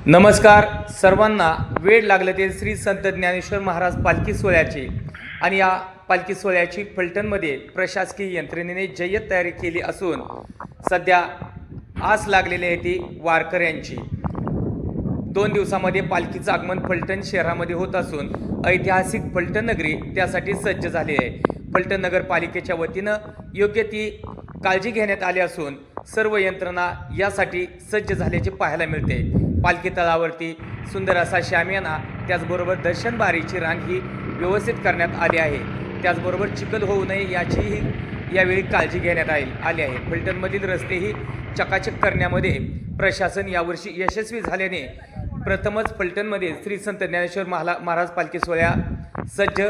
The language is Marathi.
नमस्कार सर्वांना। वेळ लागले ते श्री संत ज्ञानेश्वर महाराज पालखी सोहळ्याची आणि या पालखी सोहळ्याची फलटणमध्ये प्रशासकीय यंत्रणेने जय्यत तयारी केली असून सध्या आस लागलेली आहे ती वारकऱ्यांची। 2 दिवसामध्ये पालखीचं आगमन फलटण शहरामध्ये होत असून ऐतिहासिक फलटण नगरी त्यासाठी सज्ज झाली आहे। फलटण नगरपालिकेच्या वतीनं योग्य ती काळजी घेण्यात आली असून सर्व यंत्रणा यासाठी सज्ज झाल्याचे पाहायला मिळते। पालखी तळावरती सुंदर असा शामियाना, त्याचबरोबर दर्शन बारीची रांग ही व्यवस्थित करण्यात आली आहे। त्याचबरोबर चिखल होऊ नये याचीही यावेळी काळजी घेण्यात आली आहे। फलटणमधील रस्तेही चकाचक करण्यामध्ये प्रशासन यावर्षी यशस्वी झाल्याने प्रथमच फलटणमध्ये श्री संत ज्ञानेश्वर महाराज पालखी सोहळा सज्ज